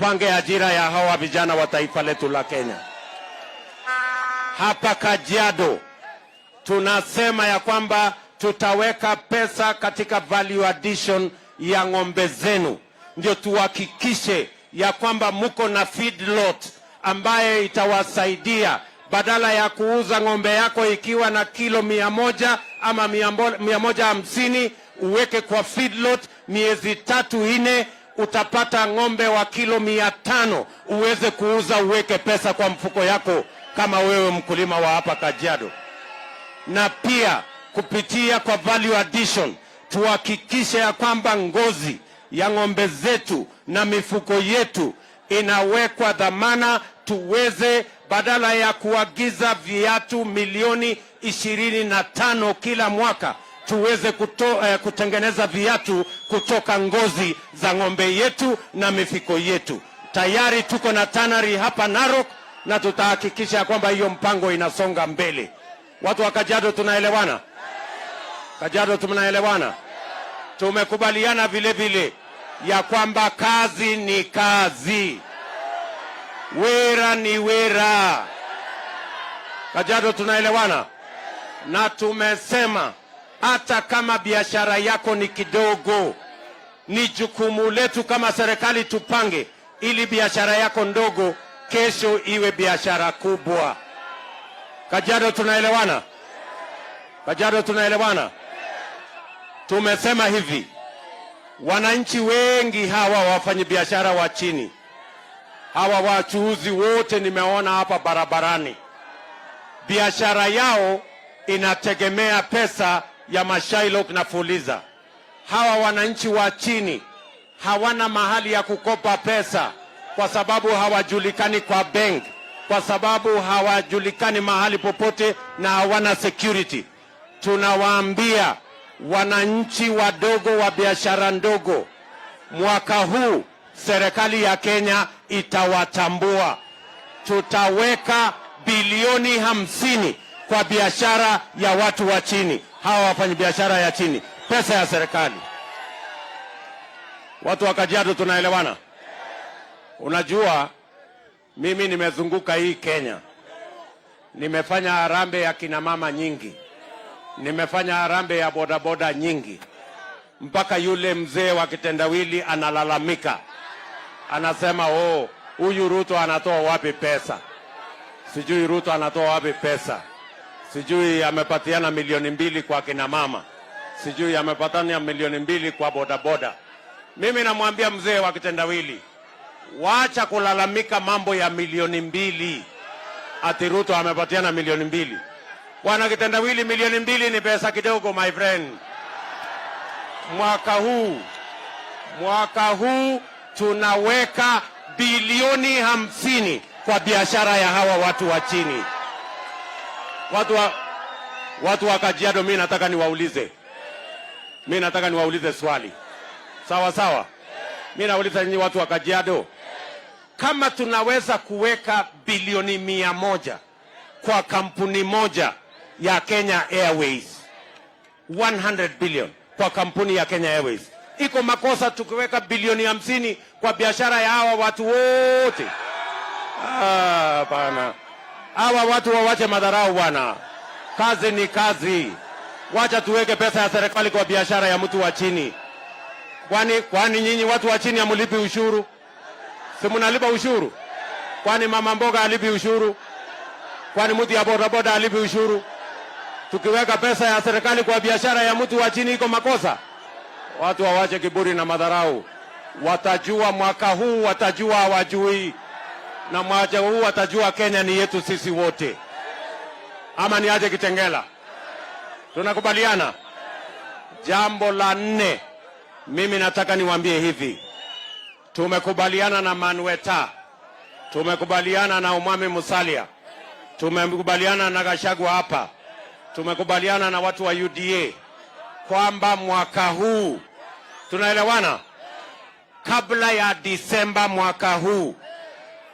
tupange ajira ya hawa vijana wa taifa letu la Kenya. Hapa Kajiado tunasema ya kwamba tutaweka pesa katika value addition ya ng'ombe zenu, ndio tuhakikishe ya kwamba muko na feedlot ambaye itawasaidia. Badala ya kuuza ng'ombe yako ikiwa na kilo 100 ama 150, uweke kwa feedlot, miezi 3-4 utapata ng'ombe wa kilo 500 uweze kuuza, uweke pesa kwa mfuko yako kama wewe mkulima wa hapa Kajiado. Na pia kupitia kwa value addition tuhakikishe ya kwamba ngozi ya ng'ombe zetu na mifuko yetu inawekwa dhamana, tuweze badala ya kuagiza viatu milioni 25 kila mwaka, tuweze kutengeneza viatu kutoka ngozi za ng'ombe yetu na mifuko yetu. Tayari tuko na tannery hapa Narok na tutahakikisha kwamba hiyo mpango inasonga mbele. Watu wa Kajiado tunaelewana? Kajiado tunaelewana? Tumekubaliana vile vile ya kwamba kazi ni kazi, wera ni wera. Kajiado tunaelewana? Na tumesema hata kama biashara yako ni kidogo, ni jukumu letu kama serikali tupange ili biashara yako ndogo kesho iwe biashara kubwa. Kajiado tunaelewana? Kajiado tunaelewana? Tumesema hivi, wananchi wengi hawa wafanyabiashara wa chini, hawa wachuuzi wote nimeona hapa barabarani, biashara yao inategemea pesa ya mashailok na fuliza. Hawa wananchi wa chini hawana mahali ya kukopa pesa kwa sababu hawajulikani kwa bank, kwa sababu hawajulikani mahali popote na hawana security. Tunawaambia wananchi wadogo wa biashara ndogo, mwaka huu serikali ya Kenya itawatambua. Tutaweka bilioni 50 kwa biashara ya watu wa chini, hawa wafanyabiashara ya chini, pesa ya serikali. Watu wa Kajiado tunaelewana? Unajua, mimi nimezunguka hii Kenya, nimefanya harambee ya kina mama nyingi, nimefanya harambee ya bodaboda nyingi, mpaka yule mzee wa kitendawili analalamika, anasema huyu Ruto anatoa wapi pesa? Sijui Ruto anatoa wapi pesa, sijui amepatiana milioni 2 kwa kina mama, sijui amepatana milioni 2 kwa bodaboda. Mimi namwambia mzee wa kitendawili, wacha kulalamika mambo ya milioni 2 ati Ruto amepatiana milioni 2. Bwana kitendawili, milioni 2 ni pesa kidogo my friend. Mwaka huu tunaweka bilioni 50 kwa biashara ya hawa watu wa chini. Watu wa Kajiado, mimi nataka niwaulize swali. Sawa sawa? Mimi nauliza nyinyi watu wa Kajiado, kama tunaweza kuweka bilioni 100 kwa kampuni moja ya Kenya Airways, 100 billion kwa kampuni ya Kenya Airways, iko makosa tukiweka bilioni 50 kwa biashara ya hawa watu wote? Bana, hawa watu wawache madharau bwana. Kazi ni kazi. Wacha tuweke pesa ya serikali kwa biashara ya mtu wa chini. Kwani nyinyi watu wa chini hamulipi ushuru? Si mnalipa ushuru? Kwani mama mboga alipi ushuru? Kwani mtu ya bodaboda alipi ushuru? Tukiweka pesa ya serikali kwa biashara ya mtu wa chini iko makosa? Watu wawache kiburi na madharau. Watajua mwaka huu, watajua hawajui. Na mwaka huu watajua Kenya ni yetu sisi wote. Ama ni aje Kitengela? Tunakubaliana? Jambo la 4, mimi nataka niwaambie hivi. Tumekubaliana na Manueta, tumekubaliana na Umami Musalia, tumekubaliana na Gachagua hapa, tumekubaliana na watu wa UDA kwamba mwaka huu, tunaelewana, kabla ya Disemba mwaka huu,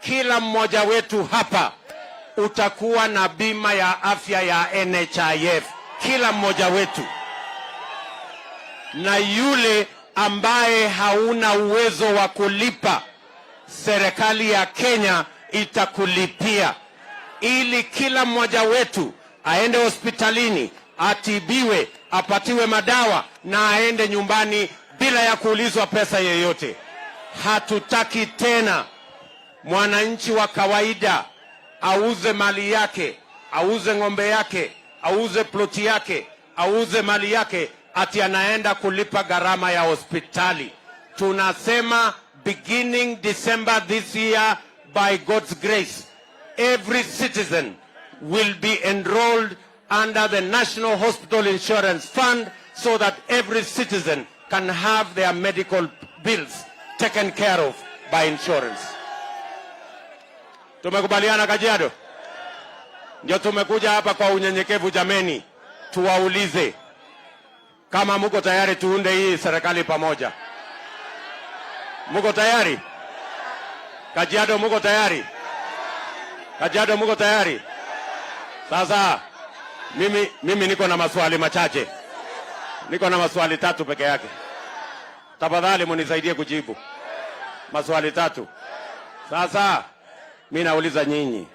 kila mmoja wetu hapa utakuwa na bima ya afya ya NHIF, kila mmoja wetu. Na yule ambaye hauna uwezo wa kulipa, serikali ya Kenya itakulipia, ili kila mmoja wetu aende hospitalini, atibiwe, apatiwe madawa na aende nyumbani bila ya kuulizwa pesa yoyote. Hatutaki tena mwananchi wa kawaida auze mali yake, auze ng'ombe yake, auze ploti yake, auze mali yake ati anaenda kulipa gharama ya hospitali. Tunasema beginning December this year, by God's grace, every citizen will be enrolled under the National Hospital Insurance Fund so that every citizen can have their medical bills taken care of by insurance. Tumekubaliana Kajiado? Ndio tumekuja hapa kwa unyenyekevu jameni, tuwaulize kama muko tayari tuunde hii serikali pamoja. Muko tayari? Kajiado muko tayari? Kajiado muko tayari? Sasa mimi niko na maswali machache. Niko na maswali 3 peke yake. Tafadhali munisaidie kujibu. Maswali 3. Sasa mimi nauliza nyinyi,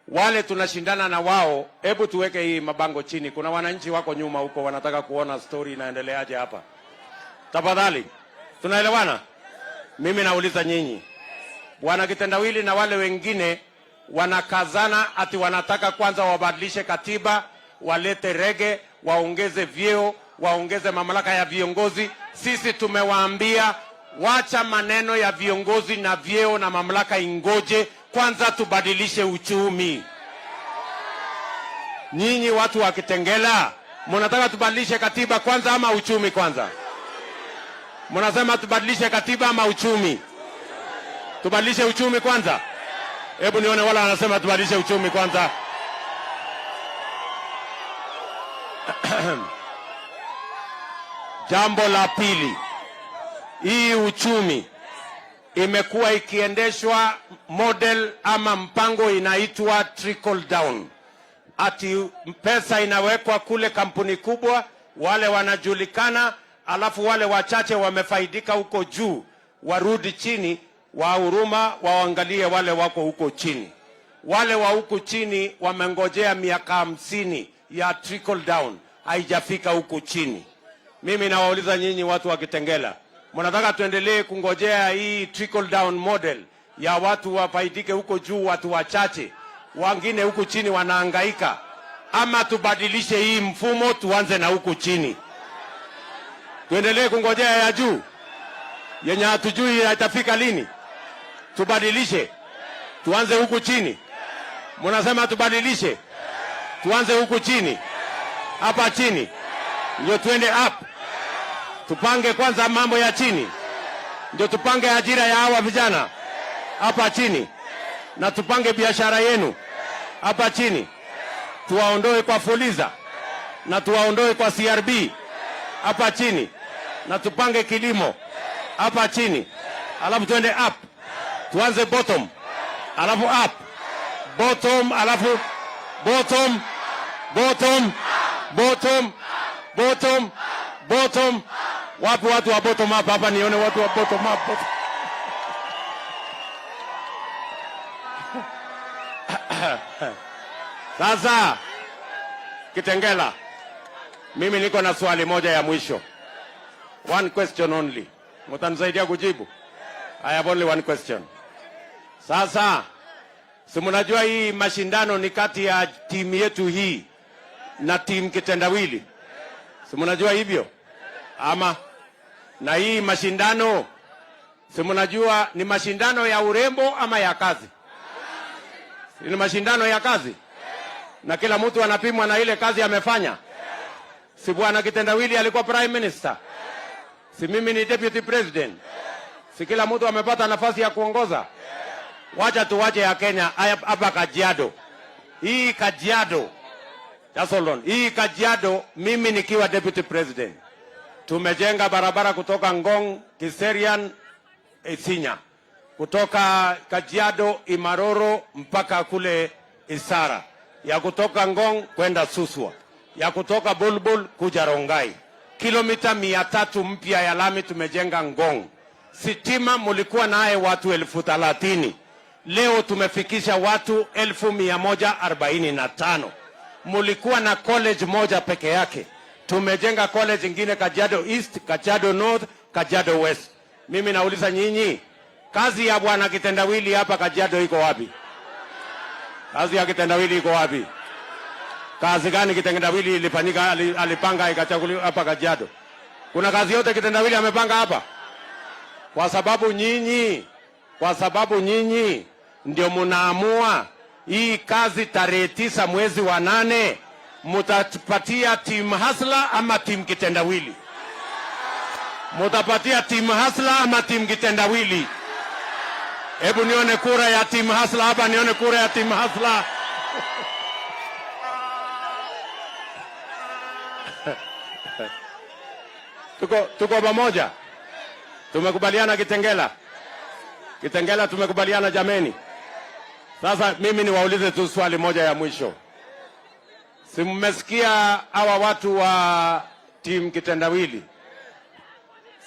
wale tunashindana na wao, hebu tuweke hii mabango chini. Kuna wananchi wako nyuma huko wanataka kuona story inaendeleaje hapa. Tafadhali, tunaelewana? Mimi nauliza nyinyi, Bwana Kitendawili na wale wengine wanakazana ati wanataka kwanza wabadilishe katiba, walete rege, waongeze vyeo, waongeze mamlaka ya viongozi. Sisi tumewaambia wacha maneno ya viongozi na vyeo na mamlaka ingoje, kwanza tubadilishe uchumi. Nyinyi watu wa Kitengela, mnataka tubadilishe katiba kwanza ama uchumi kwanza? Mnasema tubadilishe katiba ama uchumi? Tubadilishe uchumi kwanza. Hebu nione wala wanasema tubadilishe uchumi kwanza. Jambo la pili, hii uchumi imekuwa ikiendeshwa model ama mpango inaitwa trickle down. Ati pesa inawekwa kule kampuni kubwa, wale wanajulikana, alafu wale wachache wamefaidika huko juu warudi chini, wa huruma waangalie wale wako huko chini. Wale wa huko chini wamengojea miaka 50 ya trickle down, haijafika huko chini. Mimi nawauliza nyinyi watu wa Kitengela, mnataka tuendelee kungojea hii trickle down model ya watu wafaidike huko juu, watu wachache wengine huko chini wanahangaika, ama tubadilishe hii mfumo tuanze na huko chini? Tuendelee kungojea ya juu yenye hatujui itafika lini? Tubadilishe tuanze huko chini? Mnasema tubadilishe tuanze huko chini? Hapa chini ndio tuende up? Tupange kwanza mambo ya chini, ndio tupange ajira ya hawa vijana hapa chini, na tupange biashara yenu hapa chini, tuwaondoe kwa Fuliza na tuwaondoe kwa CRB hapa chini, na tupange kilimo hapa chini, alafu tuende up, tuanze bottom, alafu up, bottom, alafu bottom, bottom, bottom, bottom, bottom. Wapi watu wa bottom up hapa? Nione watu wa bottom up. Sasa Kitengela, mimi niko na swali moja ya mwisho. One question only. Mtanisaidia kujibu? I have only one question. Sasa si mnajua hii mashindano ni kati ya timu yetu hii na timu Kitendawili? Si mnajua hivyo? Ama na hii mashindano si mnajua ni mashindano ya urembo ama ya kazi? Ni mashindano ya kazi, na kila mtu anapimwa na ile kazi amefanya. Si Bwana Kitendawili alikuwa prime minister? Si mimi ni deputy president? Si kila mtu amepata nafasi ya kuongoza? Wacha tuwache ya Kenya hapa Kajiado. Hii Kajiado, hii Kajiado, mimi nikiwa deputy president, tumejenga barabara kutoka Ngong, Kiserian, Isinya, kutoka Kajiado, Imaroro mpaka kule Isara, ya kutoka Ngong kwenda Suswa, ya kutoka Bulbul kuja Rongai. Kilomita 300 mpya ya lami tumejenga Ngong. Sitima mulikuwa naye watu 30,000. Leo tumefikisha watu 1,145. Mulikuwa na college moja peke yake. Tumejenga college ingine Kajiado East, Kajiado North, Kajiado West. Mimi nauliza nyinyi, kazi ya bwana kitendawili hapa Kajiado iko wapi? Kazi ya kitendawili iko wapi? Kazi gani kitendawili ilifanyika, alipanga ikachaguliwa hapa Kajiado? Kuna kazi yote kitendawili amepanga hapa? Kwa sababu nyinyi ndio munaamua hii kazi. Tarehe 9 mwezi wa 8 mutapatia team hasla ama team kitendawili? Mutapatia team hasla ama team kitendawili? Hebu nione kura ya team hasla hapa, nione kura ya team hasla. Tuko pamoja. Tumekubaliana Kitengela. Kitengela tumekubaliana jameni. Sasa mimi niwaulize tu swali moja ya mwisho. Si mmesikia hawa watu wa team kitendawili?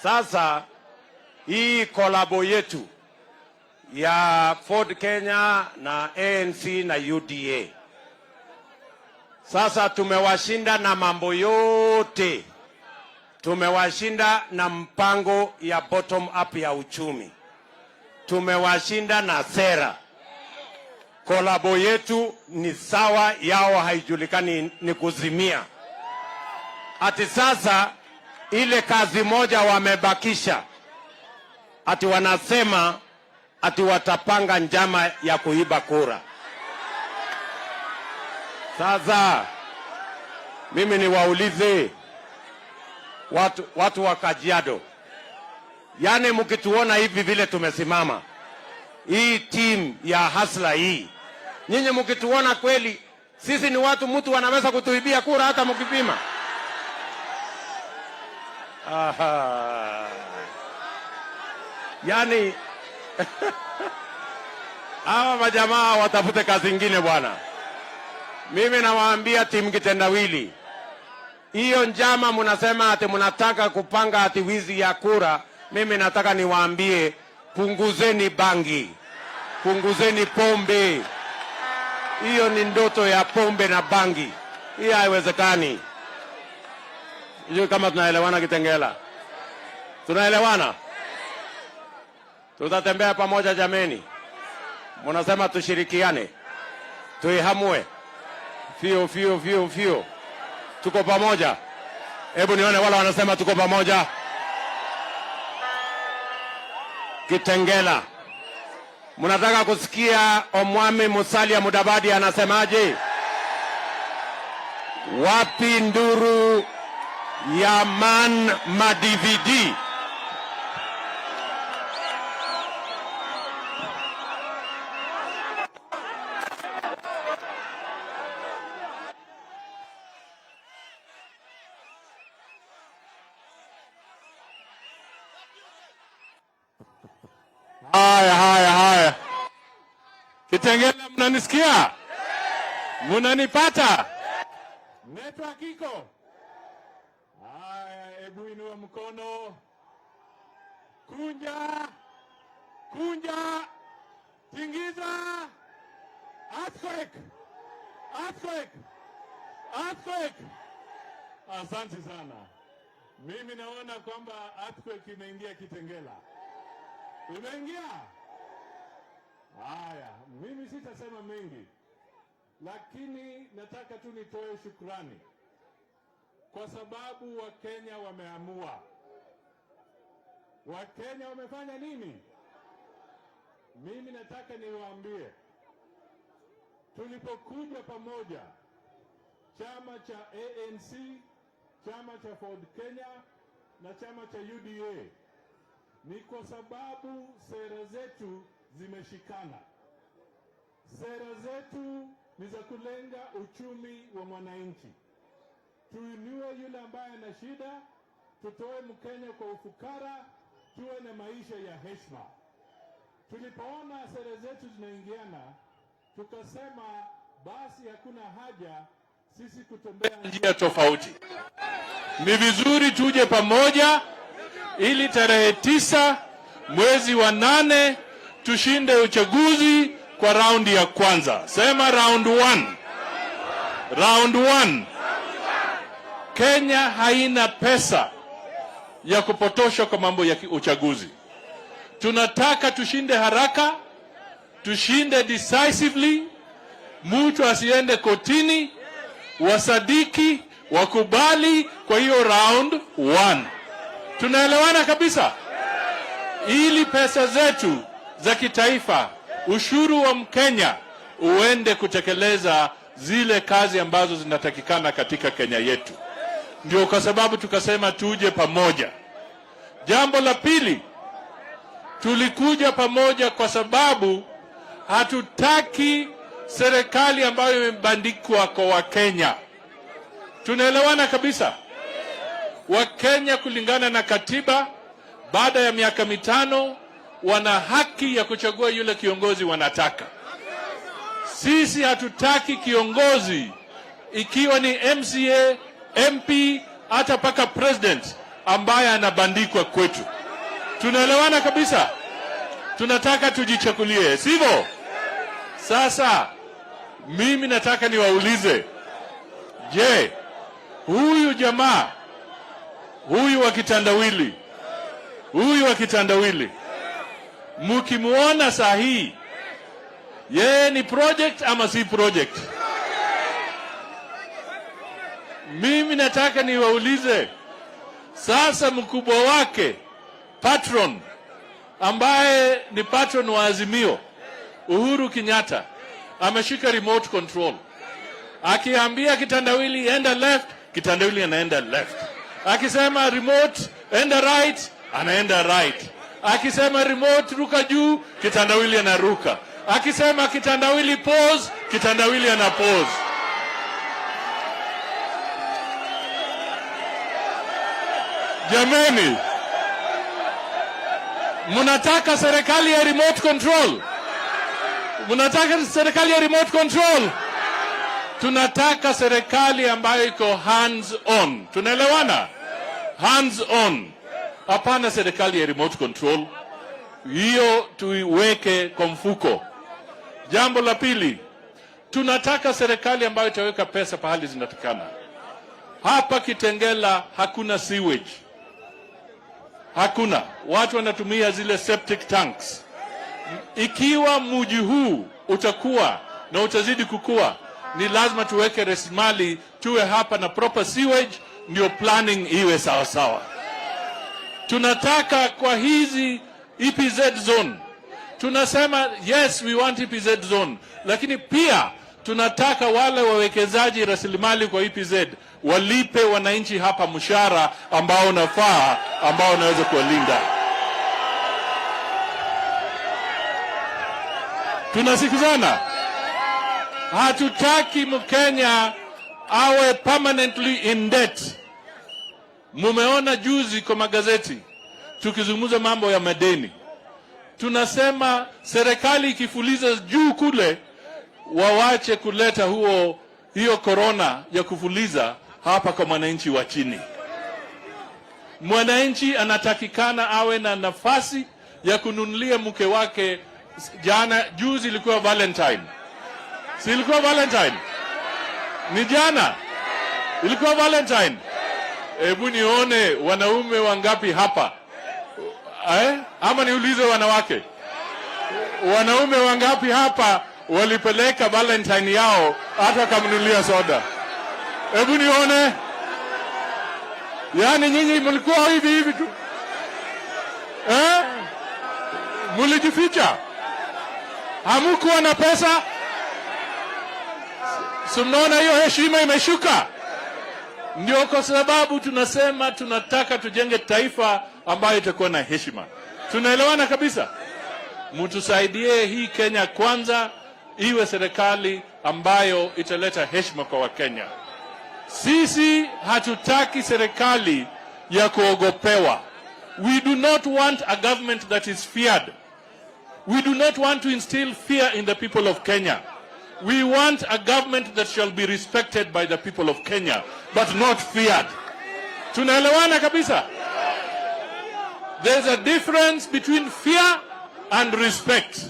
Sasa hii kolabo yetu ya Ford Kenya na ANC na UDA. Sasa tumewashinda na mambo yote. Tumewashinda na mpango ya bottom up ya uchumi. Tumewashinda na sera. Kolabo yetu ni sawa, yao haijulikani, ni kuzimia. Ati sasa ile kazi moja wamebakisha. Ati wanasema ati watapanga njama ya kuiba kura. Sasa mimi niwaulize watu wa Kajiado, yani mkituona hivi vile tumesimama, hii team ya hasla hii, nyinyi mkituona kweli sisi ni mtu anaweza kutuibia kura hata mkipima? Aha. Yani hawa majamaa watafute kazi nyingine bwana. Mimi nawaambia timu kitendawili, hiyo njama mnasema ati mnataka kupanga ati wizi ya kura, mimi nataka niwaambie, punguzeni bangi, punguzeni pombe. Hiyo ni ndoto ya pombe na bangi. Hiyo haiwezekani. Hiyo kama tunaelewana Kitengela? Tunaelewana? Tutatembea pamoja jameni. Mnasema tushirikiane, tuihamue. Fio. Tuko pamoja. Hebu nione wala wanasema tuko pamoja. Kitengela. Mnataka kusikia Omwami Musalia Mudavadi anasemaje? Wapi nduru ya man madividi? Haya. Kitengela, mnanisikia? Mnanipata? Network iko? Haya, hebu inua mkono. Kunja. Tingiza. Earthquake. Asante sana. Mimi naona kwamba earthquake imeingia Kitengela. Imeingia? Haya, mimi sitasema mengi, lakini nataka tu nitoe shukrani kwa sababu Wakenya wameamua. Wakenya wamefanya nini? Mimi nataka niwaambie, tulipokuja pamoja, chama cha ANC, chama cha Ford Kenya na chama cha UDA, ni kwa sababu sera zetu zimeshikana. Sera zetu ni za kulenga uchumi wa mwananchi. Tuinue yule ambaye ana shida, tutoe Mkenya kwa ufukara, tuwe na maisha ya heshima. Tulipoona sera zetu zinaingiana, tukasema basi hakuna haja sisi kutembea njia tofauti. Ni vizuri tuje pamoja ili tarehe 9 mwezi wa 8 tushinde uchaguzi kwa raundi ya kwanza. Sema round 1. Round 1. Kenya haina pesa ya kupotosha kwa mambo ya uchaguzi. Tunataka tushinde haraka, tushinde decisively, mtu asiende kotini, wasadiki, wakubali kwa hiyo round 1. Tunaelewana kabisa? Ili pesa zetu za kitaifa, ushuru wa Mkenya uende kutekeleza zile kazi ambazo zinatakikana katika Kenya yetu. Ndio kwa sababu tukasema tuje pamoja. Jambo la pili, tulikuja pamoja kwa sababu hatutaki serikali ambayo imebandikwa kwa Wakenya. Tunaelewana kabisa? Wakenya kulingana na katiba, baada ya miaka 5 wana haki ya kuchagua yule kiongozi wanataka. Sisi hatutaki kiongozi ikiwa ni MCA, MP, hata paka president ambaye anabandikwa kwetu. Tunaelewana kabisa? Tunataka tujichagulie, sivyo? Sasa mimi nataka niwaulize, je, huyu jamaa huyu wa kitandawili mkimuona sahihi, yeye ni project ama si project? Mimi nataka niwaulize sasa, mkubwa wake patron ambaye ni patron wa Azimio, Uhuru Kenyatta, ameshika remote control. Akiambia kitandawili enda left, kitandawili anaenda left. Akisema remote enda right, anaenda right. Akisema remote ruka juu, kitandawili anaruka. Akisema kitandawili pause, kitandawili ana pause. Jameni, mnataka serikali ya remote control? Mnataka serikali ya remote control? Tunataka serikali ambayo iko hands on. Tunaelewana? Hands on. Hapana serikali ya remote control. Hiyo tuiweke kwa mfuko. Jambo la pili, tunataka serikali ambayo itaweka pesa pahali zinatakana. Hapa Kitengela hakuna sewage. Hakuna. Watu wanatumia zile septic tanks. Ikiwa mji huu utakuwa na utazidi kukua, ni lazima tuweke rasilimali, tuwe hapa na proper sewage, ndio planning iwe sawa sawa. Tunataka kwa hizi EPZ zone, tunasema yes we want EPZ zone, lakini pia tunataka wale wawekezaji rasilimali kwa EPZ walipe wananchi hapa mshahara ambao unafaa, ambao unaweza kuwalinda. Tunasikizana? Hatutaki Mkenya awe permanently in debt. Mumeona juzi kwa magazeti tukizungumza mambo ya madeni. Tunasema serikali ikifuliza juu kule, wawache kuleta hiyo corona ya kufuliza hapa kwa mwananchi wa chini. Mwananchi anatakikana awe na nafasi ya kununulia mke wake. Juzi ilikuwa Valentine. Si ilikuwa Valentine? Ni jana ilikuwa Valentine. Hebu nione wanaume wangapi hapa. Ama niulize wanawake. Wanaume wangapi hapa walipeleka Valentine yao hata kamnunulia soda? Hebu nione. Yaani nyinyi mlikuwa hivi tu. Mulijificha. Hamukuwa na pesa. Mnaona hiyo heshima imeshuka. Ndio kwa sababu tunasema tunataka tujenge taifa ambayo itakuwa na heshima. Tunaelewana kabisa? Mtusaidie hii Kenya kwanza iwe serikali ambayo italeta heshima kwa Wakenya. Sisi hatutaki serikali ya kuogopewa. We do not want a government that is feared. We do not want to instill fear in the people of Kenya. We want a government that shall be respected by the people of Kenya, but not feared. Tunaelewana kabisa? There's a difference between fear and respect.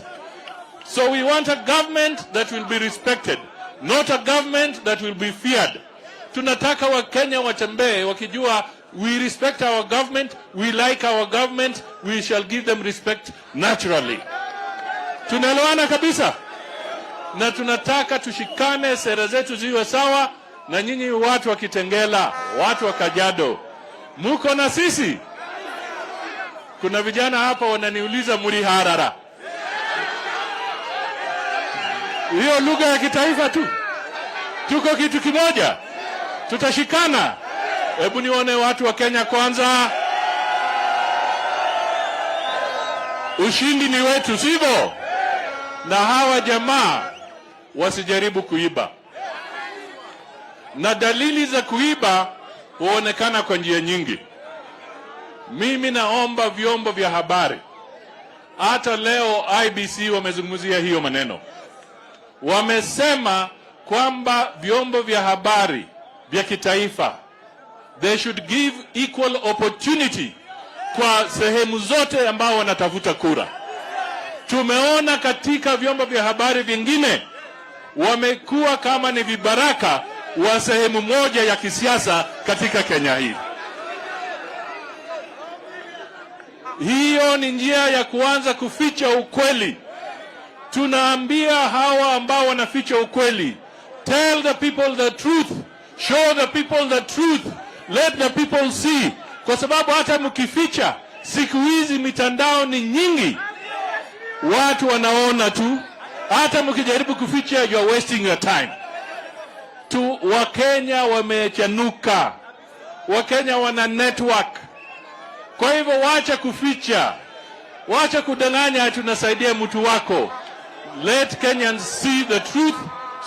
So we want a government that will be respected, not a government that will be feared. Tunataka Wakenya watembee wakijua we respect our government, we like our government, we shall give them respect naturally. Tunaelewana kabisa? Na tunataka tushikane, sera zetu ziwe sawa, na nyinyi watu wa Kitengela, watu wa Kajiado, muko na sisi? Kuna vijana hapa wananiuliza muri harara. Hiyo lugha ya kitaifa tu. Tuko kitu kimoja. Tutashikana. Hebu nione watu wa Kenya kwanza. Ushindi ni wetu, sivyo? Na hawa jamaa wasijaribu kuiba. Na dalili za kuiba huonekana kwa njia nyingi. Mimi naomba vyombo vya habari, hata leo IBC wamezungumzia hiyo maneno. Wamesema kwamba vyombo vya habari vya kitaifa, they should give equal opportunity kwa sehemu zote ambao wanatafuta kura. Tumeona katika vyombo vya habari vingine wamekuwa kama ni vibaraka wa sehemu moja ya kisiasa katika Kenya hii. Hiyo ni njia ya kuanza kuficha ukweli. Tunaambia hawa ambao wanaficha ukweli, tell the people the truth, show the people the truth, let the people see. Kwa sababu hata mkificha, siku hizi mitandao ni nyingi, watu wanaona tu. Hata mkijaribu kuficha, you are wasting your time. Wakenya wamechanuka, Wakenya wana network. Kwa hivyo wacha kuficha, wacha kudanganya tunasaidia mtu wako. Let Kenyans see the truth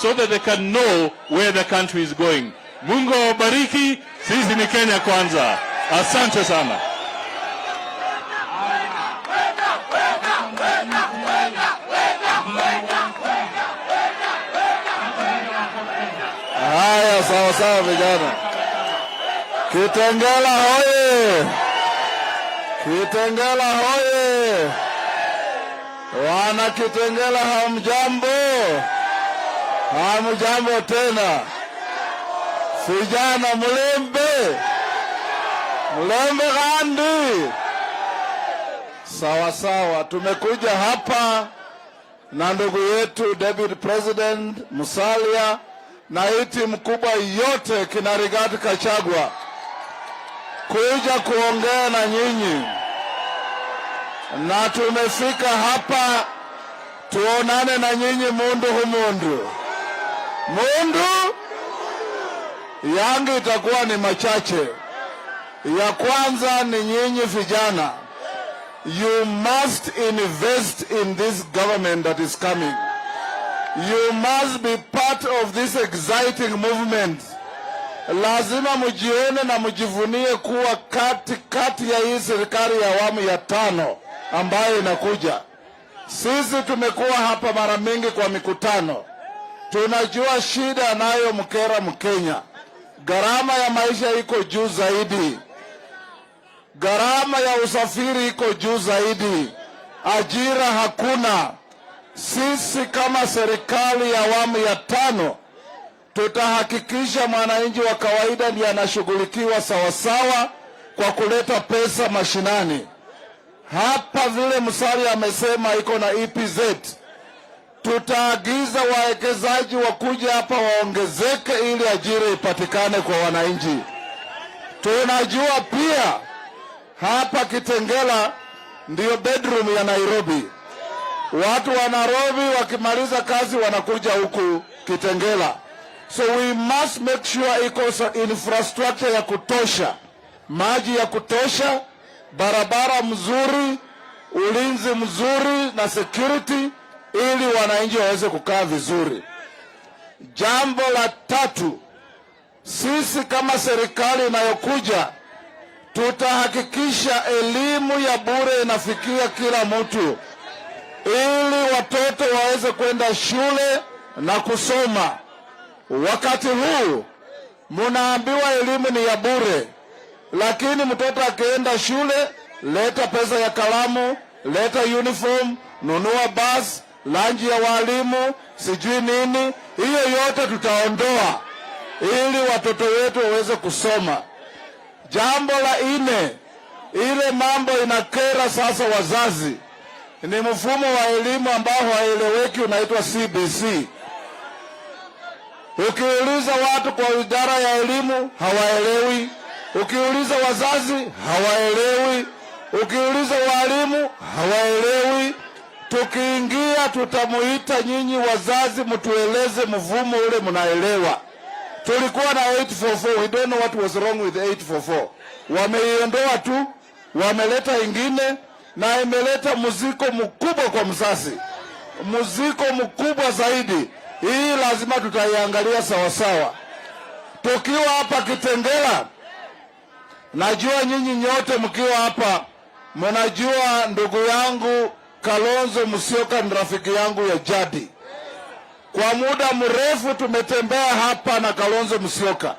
so that they can know where the country is going. Mungu awabariki. Sisi ni Kenya kwanza. Asante sana. Haya, sawa sawa vijana. Kitengela hoye! Kitengela hoye! Wana Kitengela hamjambo? Hamjambo tena. Vijana mlembe. Mlembe gandi. Sawa sawa, tumekuja hapa na ndugu yetu Deputy President Musalia na iti mkubwa yote kina Rigathi Gachagua kuja kuongea na nyinyi, na tumefika hapa tuonane na nyinyi mundu humundu. Mundu yangu itakuwa ni machache. Ya kwanza ni nyinyi vijana, you must invest in this government that is coming. You must be part of this exciting movement. Lazima mujione na mujivunie kuwa kati ya hii serikali ya awamu ya 5 ambayo inakuja. Sisi tumekuwa hapa mara mingi kwa mikutano. Tunajua shida nayo mkera Mkenya. Gharama ya maisha iko juu zaidi. Gharama ya usafiri iko juu zaidi. Ajira hakuna. Sisi kama serikali ya awamu ya 5 tutahakikisha mwananchi wa kawaida ndiye anashughulikiwa sawasawa kwa kuleta pesa mashinani. Hapa vile Musalia amesema iko na EPZ. Tutaagiza wawekezaji wakuja hapa waongezeke ili ajira ipatikane kwa wananchi. Tunajua pia hapa Kitengela ndio bedroom ya Nairobi. Watu wa Nairobi wakimaliza kazi wanakuja huku Kitengela. So we must make sure iko infrastructure ya kutosha, maji ya kutosha, barabara mzuri, ulinzi mzuri na security ili wananchi waweze kukaa vizuri. Jambo la 3, sisi kama serikali inayokuja tutahakikisha elimu ya bure inafikia kila mtu ili watoto waweze kwenda shule na kusoma. Wakati huu munaambiwa elimu ni ya bure, lakini mtoto akienda shule leta pesa ya kalamu, leta uniform, nunua bus, lunch ya walimu, sijui nini. Hiyo yote tutaondoa ili watoto wetu waweze kusoma. Jambo la ine, ile mambo inakera sasa wazazi, ni mfumo wa elimu ambao haeleweki, unaitwa CBC. Ukiuliza watu kwa idara ya elimu hawaelewi, ukiuliza wazazi hawaelewi, ukiuliza walimu hawaelewi. Tukiingia tutamuita nyinyi wazazi mtueleze mfumo ule mnaelewa. Tulikuwa na 844, we don't know what was wrong with 844. Wameiondoa tu, wameleta ingine, na imeleta muziko mkubwa kwa mzazi, muziko mkubwa zaidi. Hii lazima tutaiangalia sawa sawa. Tukiwa hapa Kitengela, najua nyinyi nyote mkiwa hapa mnajua ndugu yangu Kalonzo Musyoka ni rafiki yangu ya jadi. Kwa muda mrefu tumetembea hapa na Kalonzo Musyoka.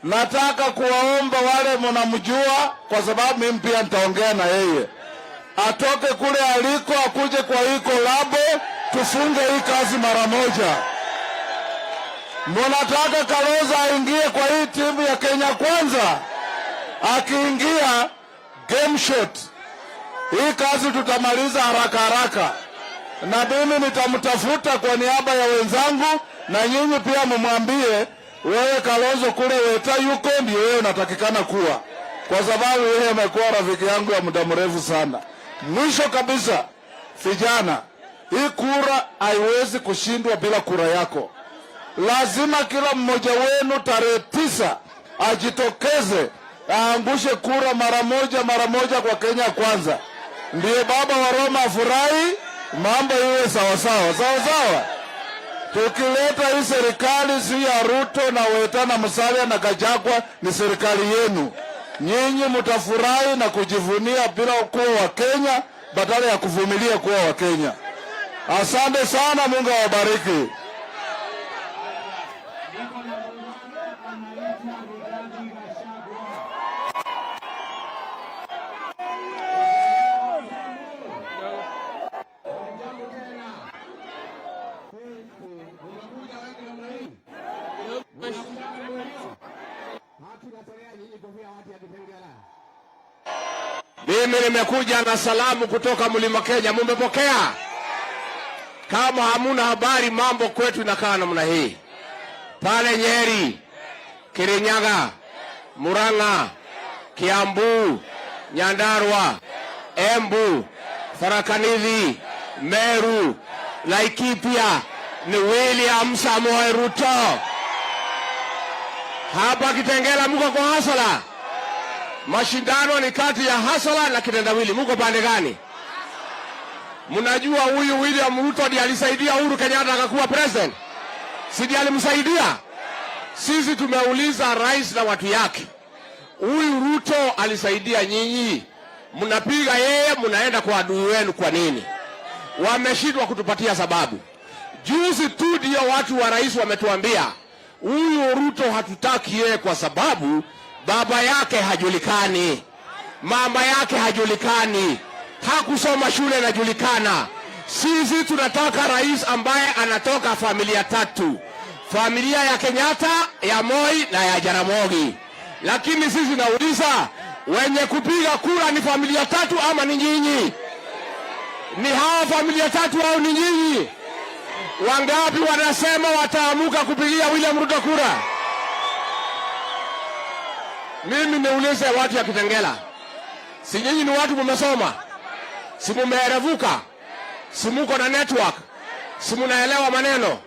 Nataka kuwaomba wale mnamjua, kwa sababu mimi pia nitaongea na yeye, atoke kule aliko akuje kwa hii kolabo, tufunge hii kazi mara moja. Mnataka Kalonzo aingie kwa hii timu ya Kenya Kwanza? Akiingia game shot, hii kazi tutamaliza haraka haraka, na mimi nitamtafuta kwa niaba ya wenzangu, na nyinyi pia mumwambie, wewe Kalonzo kule weta yuko ndio wewe unatakikana kuwa, kwa sababu yeye amekuwa rafiki yangu ya muda mrefu sana. Mwisho kabisa, vijana, hii kura haiwezi kushindwa bila kura yako. Lazima kila mmoja wenu tarehe 9 ajitokeze, aangushe kura mara moja kwa Kenya Kwanza. Ndiyo baba wa Roma afurahi, mambo iwe sawa. Tukileta hii serikali si ya Ruto na Weta na Musalia na Gachagua, ni serikali yenu. Nyinyi mtafurahi na kujivunia bila kuwa wa Kenya, badala ya kuvumilia kuwa wa Kenya. Asante sana, Mungu awabariki. Mimi nimekuja na salamu kutoka Mlima Kenya, mumepokea? Kama hamuna habari, mambo kwetu inakaa namna hii. Pale Nyeri, Kirinyaga, Murang'a, Kiambu, Nyandarua, Embu, Tharaka Nithi, Meru, Laikipia ni William Samoei Ruto. Hapa Kitengela mko kwa hasala. Mashindano ni kati ya hasala na kitendawili. Mko pande gani? Mnajua huyu William Ruto ndiye alisaidia Uhuru Kenyatta akakuwa president? Si ndiye alimsaidia? Sisi tumeuliza rais na watu yake, huyu Ruto alisaidia nyinyi, mnapiga yeye, mnaenda kwa adui wenu kwa nini? Wameshindwa kutupatia sababu. Juzi tu ndio watu wa rais wametuambia huyu Ruto hatutaki yeye kwa sababu baba yake hajulikani, mama yake hajulikani, hakusoma shule inajulikana. Sisi tunataka rais ambaye anatoka familia 3, familia ya Kenyatta, ya Moi na ya Jaramogi. Lakini sisi nauliza, wenye kupiga kura ni familia 3 ama ni nyinyi? Ni hawa familia 3 au ni nyinyi? Wangapi wanasema wataamuka kupigia William Ruto kura? Mimi niulize watu ya Kitengela, si nyinyi ni watu mmesoma? Si mmeerevuka? Si mko na network? Si mnaelewa maneno?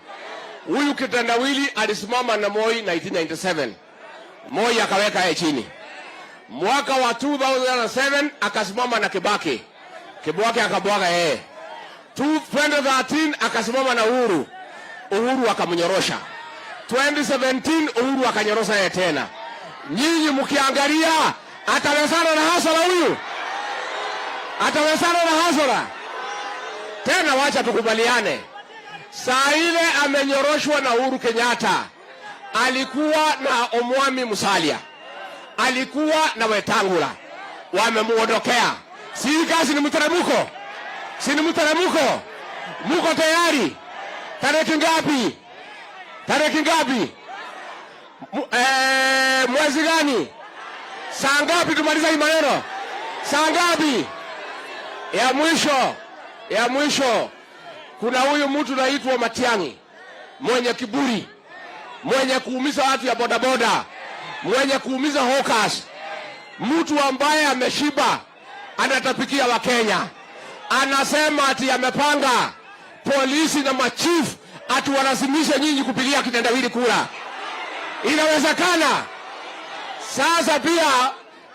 Huyu kitendawili alisimama na Moi 1997. Moi akaweka yeye chini. Mwaka wa 2007 akasimama na Kibaki. Kibaki akabwaga yeye. 2013 akasimama na Uhuru. Uhuru akamnyorosha. 2017 Uhuru akanyorosha yeye tena. Nyinyi mkiangalia atawezana na hasara huyu? Atawezana na hasara? Tena wacha tukubaliane. Saa ile amenyoroshwa na Uhuru Kenyatta, alikuwa na Omwami Musalia, alikuwa na Wetangula, wamemuondokea. Si kazi ni mteremko? Si ni mteremko? Muko tayari? Tarehe ngapi? Tarehe ngapi? Mwezi gani? Saa ngapi tumaliza hii maneno? Saa ngapi? Ya mwisho. Kuna huyu mtu anaitwa Matiang'i, mwenye kiburi, mwenye kuumiza watu ya bodaboda, mwenye kuumiza hawkers, mtu ambaye ameshiba anatapikia Wakenya. Anasema ati amepanga polisi na machifu ati walazimishe nyinyi kupigia kitendawili kura. Inawezekana? Sasa pia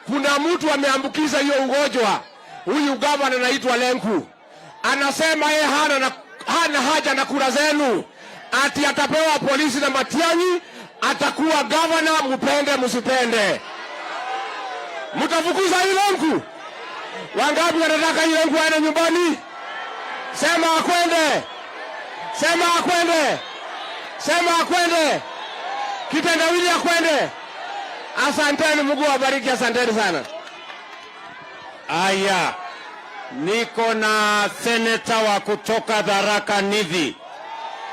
kuna mtu ameambukiza hiyo ugonjwa. Huyu gavana anaitwa Lenku. Anasema yeye hana haja na kura zenu. Ati atapewa polisi na Matiang'i, atakuwa gavana, mpende msipende. Mtafukuza hii Lenku? Wangapi wanataka hii Lenku aende nyumbani? Sema akwende. Sema akwende. Sema akwende. Kitendawili akwende. Asanteni, Mungu awabariki, asanteni sana. Aya, niko na seneta wa kutoka Tharaka Nithi,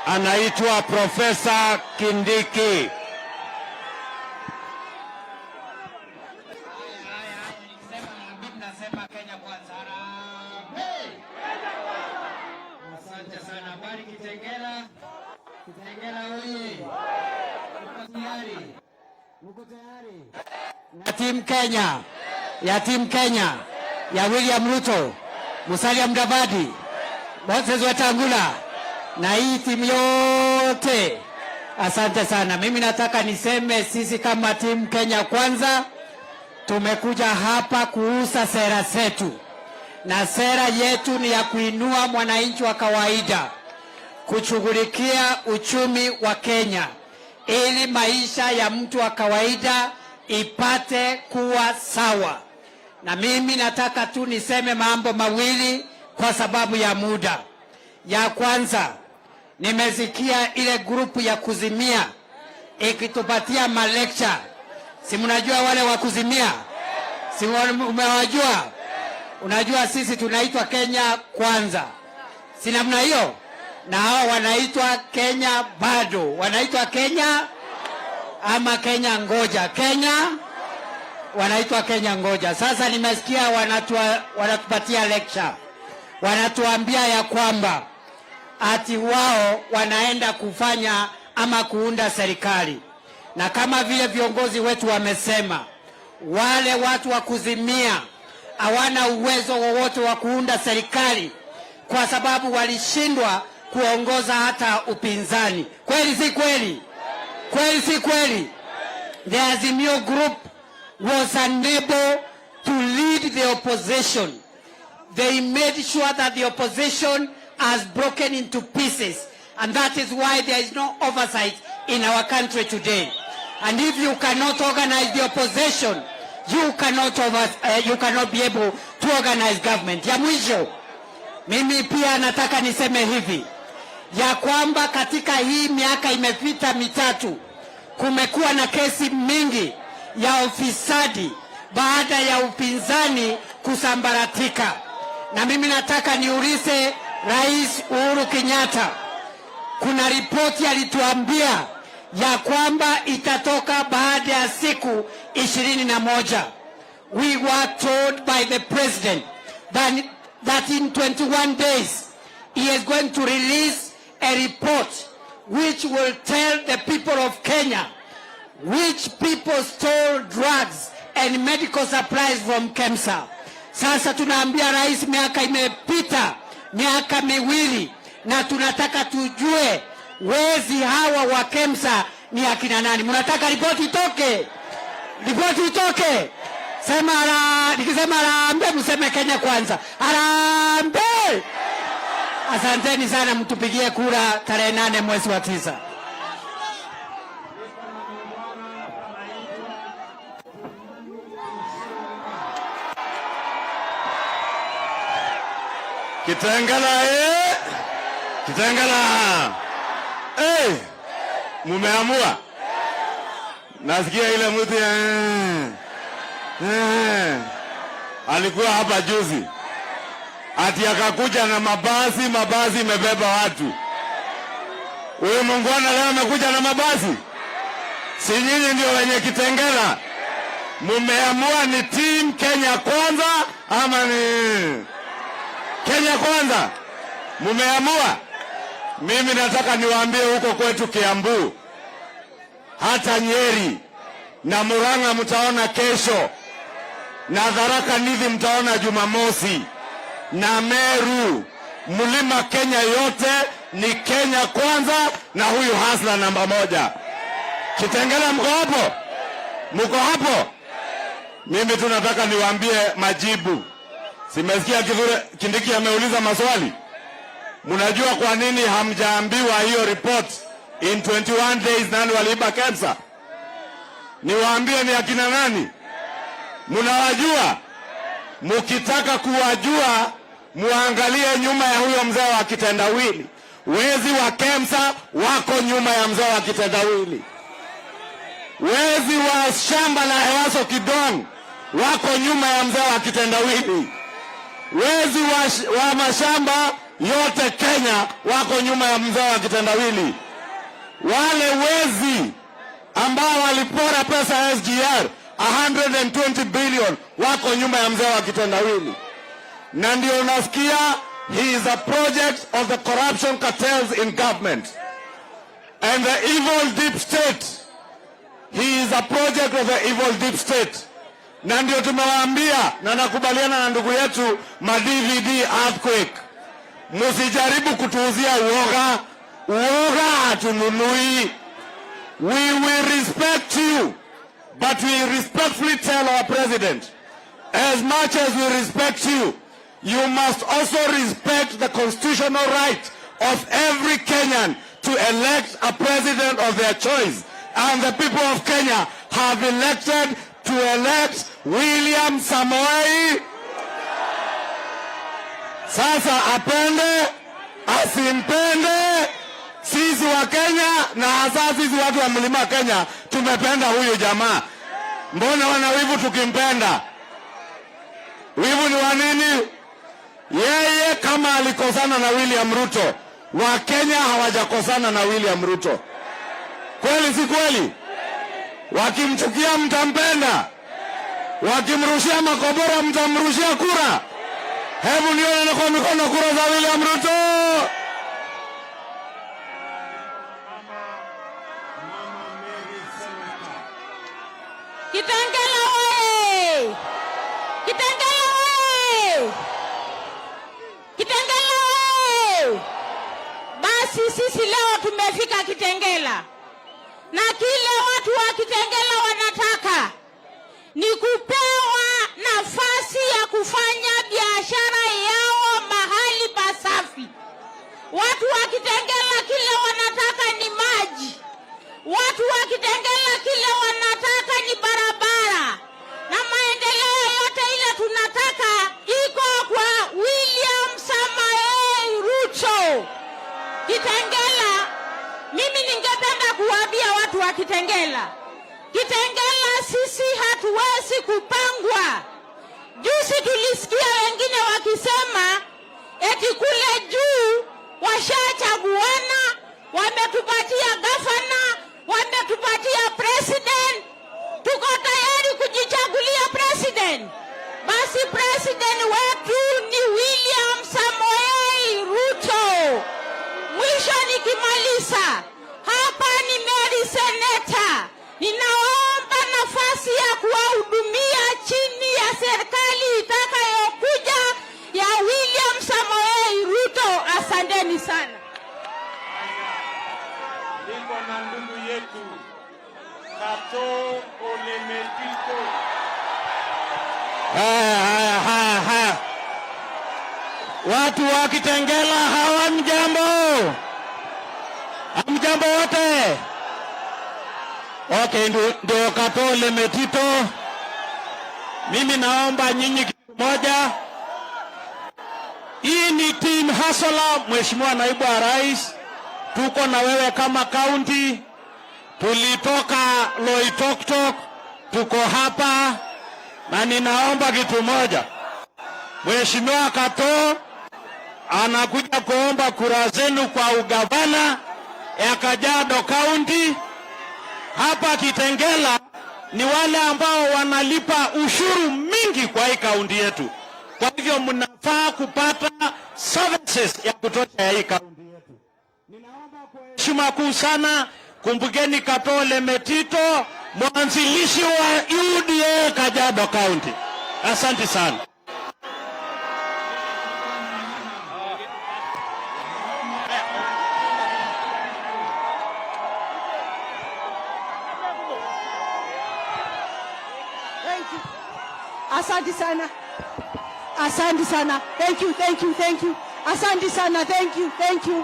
anaitwa Profesa Kindiki. Nasema Kenya kwanza. Asante sana. Habari Kitengela? Kitengela oye. Mko tayari? Na timu Kenya, ya timu Kenya, ya William Ruto, Musalia Mudavadi, Moses Wetangula, na hii timu yote. Asante sana. Mimi nataka niseme sisi kama timu Kenya kwanza tumekuja hapa kuuza sera zetu, na sera yetu ni ya kuinua mwananchi wa kawaida, kushughulikia uchumi wa Kenya ili maisha ya mtu wa kawaida ipate kuwa sawa. Na mimi nataka tu niseme mambo mawili kwa sababu ya muda. Ya kwanza, nimesikia ile grupu ya kuzimia ikitupatia malecture. Si mnajua wale wa kuzimia? Si umewajua? Unajua sisi tunaitwa Kenya kwanza. Si namna hiyo? Na hao wanaitwa Kenya bado. Wanaitwa Kenya ama Kenya ngoja? Kenya wanaitwa Kenya ngoja. Sasa nimesikia wanatupatia lecture. Wanatuambia ya kwamba ati wao wanaenda kufanya ama kuunda serikali. Na kama vile viongozi wetu wamesema, wale watu wa kuzimia hawana uwezo wowote wa kuunda serikali kwa sababu walishindwa kuongoza hata upinzani. Kweli si kweli? Kweli si kweli? The Azimio group was unable to lead the opposition. They made sure that the opposition has broken into pieces, and that is why there is no oversight in our country today. And if you cannot organize the opposition, you cannot be able to organize government. Ya mwisho, mimi pia nataka niseme hivi ya kwamba katika hii miaka imepita mitatu kumekuwa na kesi mingi ya ufisadi baada ya upinzani kusambaratika. Na mimi nataka niulize Rais Uhuru Kenyatta, kuna ripoti alituambia ya kwamba itatoka baada ya siku 21. We were told by the president that in 21 days he is going to release a report which will tell the people of Kenya which people stole drugs and medical supplies from KEMSA. Sasa tunaambia rais, miaka imepita, miaka miwili, na tunataka tujue wezi hawa wa KEMSA ni akina nani. Mnataka ripoti itoke? Ripoti itoke. Sema nikisema harambee mseme Kenya kwanza. Harambee! Asanteni sana, mtupigie kura tarehe 8 mwezi wa 9. Kitengela Kitengela. Mumeamua? Nasikia ile mtu alikuwa hapa juzi, ati akakuja na mabasi imebeba watu. Huyu muungwana leo amekuja na mabasi. Si nyinyi ndio wenye Kitengela? Mumeamua ni team Kenya kwanza ama ni Kenya kwanza? Mumeamua. Mimi nataka niwaambie huko kwetu Kiambu, hata Nyeri na Murang'a mtaona kesho, na Tharaka Nithi mtaona Jumamosi, na Meru, Mlima Kenya yote ni Kenya kwanza, na huyu hasla namba 1. Kitengela mko hapo? Mko hapo? Mimi tunataka niwaambie majibu. Simesikia Kindiki ameuliza maswali. Mnajua kwa nini hamjaambiwa hiyo report in 21 days nani waliiba KEMSA? Niwaambie ni akina nani? Mnawajua? Mkitaka kuwajua, muangalie nyuma ya huyo mzee wa kitendawili. Wezi wa KEMSA wako nyuma ya mzee wa kitendawili. Wezi wa shamba la Ewaso Kidong wako nyuma ya mzee wa kitendawili. Wezi wa mashamba yote Kenya wako nyuma ya mzee wa kitendawili. Wale wezi ambao walipora pesa ya SGR 120 billion wako nyuma ya mzee wa kitendawili. Na ndio unasikia he is a project of the corruption cartels in government and the evil deep state. He is a project of the evil deep state. Na ndio tumewaambia, na nakubaliana na ndugu yetu ma-DVD earthquake, musijaribu kutuuzia uoga. Uoga hatununui. We will respect you, but we respectfully tell our president, as much as we respect you, you must also respect the constitutional right of every Kenyan to elect a president of their choice. And the people of Kenya have elected to elect William Samoei. Sasa apende, asimpende, sisi wa Kenya na hasa sisi watu wa Mlima Kenya tumependa huyu jamaa. Mbona wana wivu tukimpenda? Wivu ni wa nini? Yeye kama alikosana na William Ruto, wa Kenya hawajakosana na William Ruto. Kweli si kweli? Wakimchukia mtampenda, wakimrushia makobora mtamrushia kura. Hebu nione kwa mikono kura za William Ruto. Kitengela oye! Kitengela oye! Kitengela oye! Basi sisi leo tumefika Kitengela. Na kile watu wa Kitengela wanataka ni kupewa nafasi ya kufanya biashara yao mahali pasafi. Watu wa Kitengela kile wanataka ni maji. Watu wa Kitengela kile wanataka ni barabara. Na maendeleo yote ile tunataka iko kwa William Samoei Ruto. Kitengela, mimi ningependa kuwaambia watu wa Kitengela, Kitengela sisi hatuwezi kupangwa. Juzi tulisikia wengine wakisema eti kule juu washachaguana, wametupatia gavana, wametupatia president. Tuko tayari kujichagulia president. Basi president wetu ni William Samoei Ruto. Mwisho nikimaliza, hapa ni Mary Seneta. Ninaomba nafasi ya kuwahudumia chini ya serikali itakayokuja ya William Samoei Ruto. Asanteni sana. Niko na ndugu yetu Kato Olemetito. Watu wa Kitengela hawamjambo. Hamjambo wote. Okay, ndio Kato Olemetito. Mimi naomba nyinyi kitu moja. Hii ni team Hasala, Mheshimiwa Naibu wa Rais. Tuko na wewe kama county. Tulitoka Loitoktok, tuko hapa, na ninaomba kitu moja. Mheshimiwa Kato anakuja kuomba kura zenu kwa ugavana ya Kajiado County. Hapa Kitengela ni wale ambao wanalipa ushuru mingi kwa hii kaunti yetu. Kwa hivyo mnafaa kupata services ya kutosha ya hii kaunti yetu. Ninaomba kwa heshima kuu sana, kumbukeni Kato Lemetito, mwanzilishi wa UDA Kajiado County. Asante sana. Asante sana. Asante sana. Thank you. Asante sana. Thank you. Asante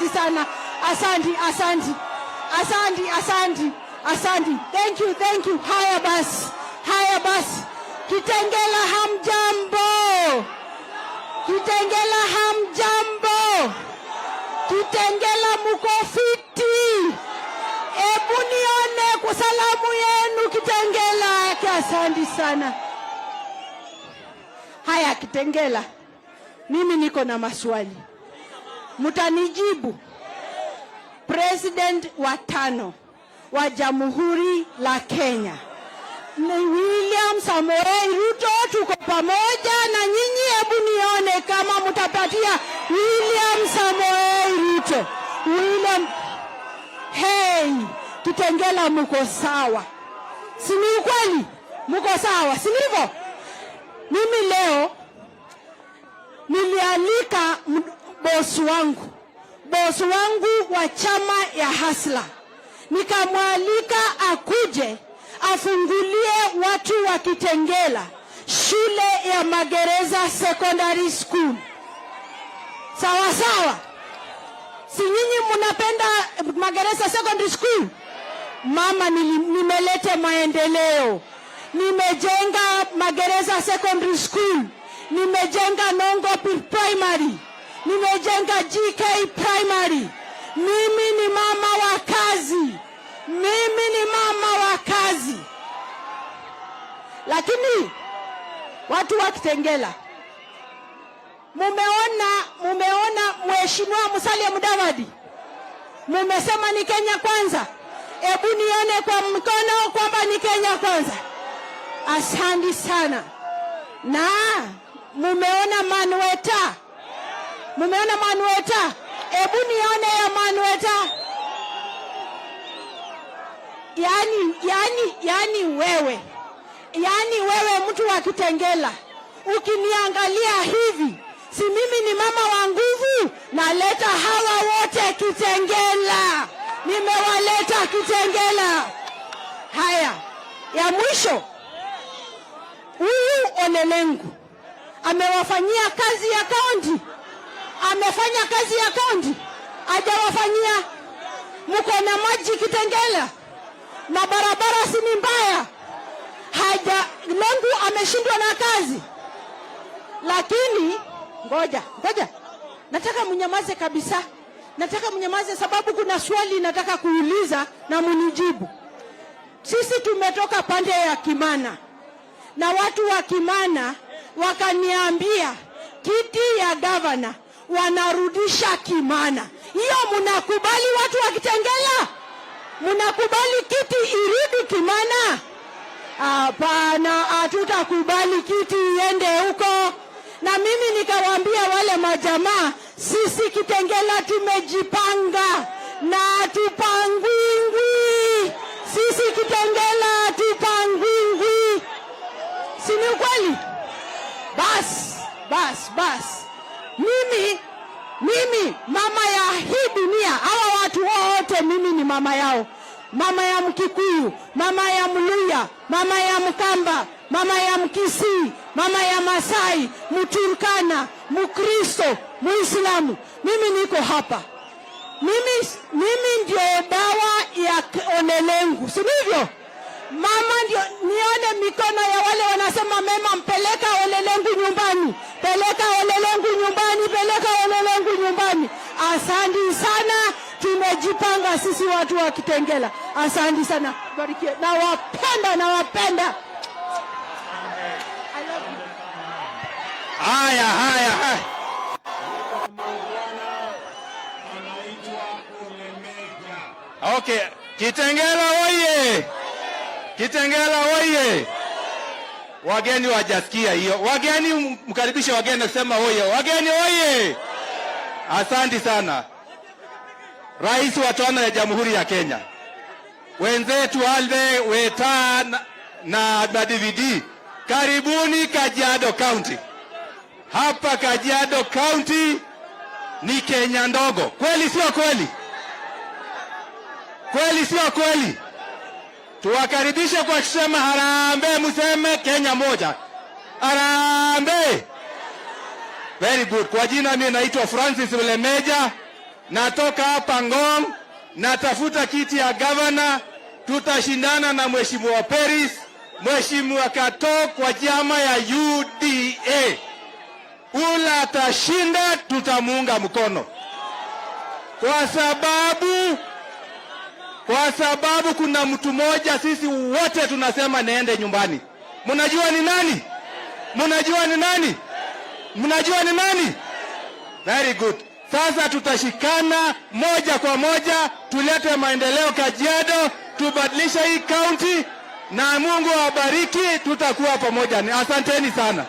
sana. Asante. Thank you. Haya basi. Kitengela hamjambo. Kitengela muko fiti. Ebu nione kwa salamu yenu Kitengela. Asante sana. Haya Kitengela, mimi niko na maswali, mutanijibu. President wa 5 wa Jamhuri la Kenya ni William Samoei Ruto. Tuko pamoja na nyinyi, hebu nione kama mutapatia William Samoei Ruto. Hey, Kitengela muko sawa, si ni ukweli? Muko sawa, si ndivyo? Mimi leo nilialika bosi wangu wa chama ya Hasla, nikamwalika akuje afungulie watu wa Kitengela shule ya Magereza Secondary School. Sawa? Si nyinyi mnapenda Magereza Secondary School? Mama, nimelete maendeleo. Nimejenga Magereza Secondary School, nimejenga Nongo Primary, nimejenga GK Primary. Mimi ni mama wa kazi. Lakini watu wa Kitengela, mumeona Mheshimiwa Musalia Mudavadi, mumesema ni Kenya kwanza. Ebu nione kwa mkono kwamba ni Kenya kwanza. Asante sana. Na mumeona Manueta. Ebu nione ya Manueta. Yani wewe mtu wa Kitengela, ukiniangalia hivi, si mimi ni mama wa nguvu? Naleta hawa wote Kitengela. Nimewaleta Kitengela. Haya, ya mwisho, huyu Olelengu amewafanyia kazi ya kaunti? Amefanya kazi ya kaunti? Hajawafanyia? Mko na maji Kitengela na barabara si ni mbaya? Lengu ameshindwa na kazi. Lakini ngoja, nataka mnyamaze kabisa. Nataka mnyamaze sababu kuna swali nataka kuuliza na munijibu. Sisi tumetoka pande ya Kimana, na watu wa Kimana wakaniambia kiti ya gavana wanarudisha Kimana. Hiyo mnakubali watu wa Kitengela? Mnakubali kiti irudi Kimana? Hapana, hatutakubali kiti iende huko. Na mimi nikawaambia wale majamaa, sisi Kitengela tumejipanga na tupangwingwi. Sisi Kitengela tupangwingwi. Si ni ukweli? Bas. Mimi mama ya hii dunia, hawa watu wote mimi ni mama yao. Mama ya Mkikuyu, mama ya Mluya, mama ya Mkamba, mama ya Mkisii, mama ya Masai, Mturkana, Mkristo, Muislamu. Mimi niko hapa. Mimi ndio dawa ya Olelengu, si ndivyo? Mama ndio, nione mikono ya wale wanasema mema, mpeleka Olelengu nyumbani. Peleka Olelengu nyumbani. Asante sana, tumejipanga sisi watu wa Kitengela. Asante sana. Barikiwe. Nawapenda. Haya. Okay, Kitengela oye! Kitengela oye! Wageni wajasikia hiyo. Wageni mkaribishe wageni na kusema oye. Wageni oye! Asante sana. Rais wa tano ya Jamhuri ya Kenya. Wenzetu Alde, Weta na DVD. Karibuni Kajiado County. Hapa Kajiado County ni Kenya ndogo. Kweli sio kweli? Kweli sio kweli? Tuwakaribishe kwa kusema harambee, museme Kenya moja. Harambee. Very good. Kwa jina mimi naitwa Francis Lemeja. Natoka hapa Ngong. Natafuta kiti ya governor. Tutashindana na Mheshimiwa Peris, Mheshimiwa Kato kwa chama ya UDA. Ula atashinda, tutamuunga mkono. Kwa sababu kuna mtu mmoja sisi wote tunasema niende nyumbani. Mnajua ni nani? Mnajua ni nani? Mnajua ni nani? Very good. Sasa tutashikana moja kwa moja, tulete maendeleo Kajiado, tubadilisha hii county, na Mungu awabariki, tutakuwa pamoja. Asanteni sana.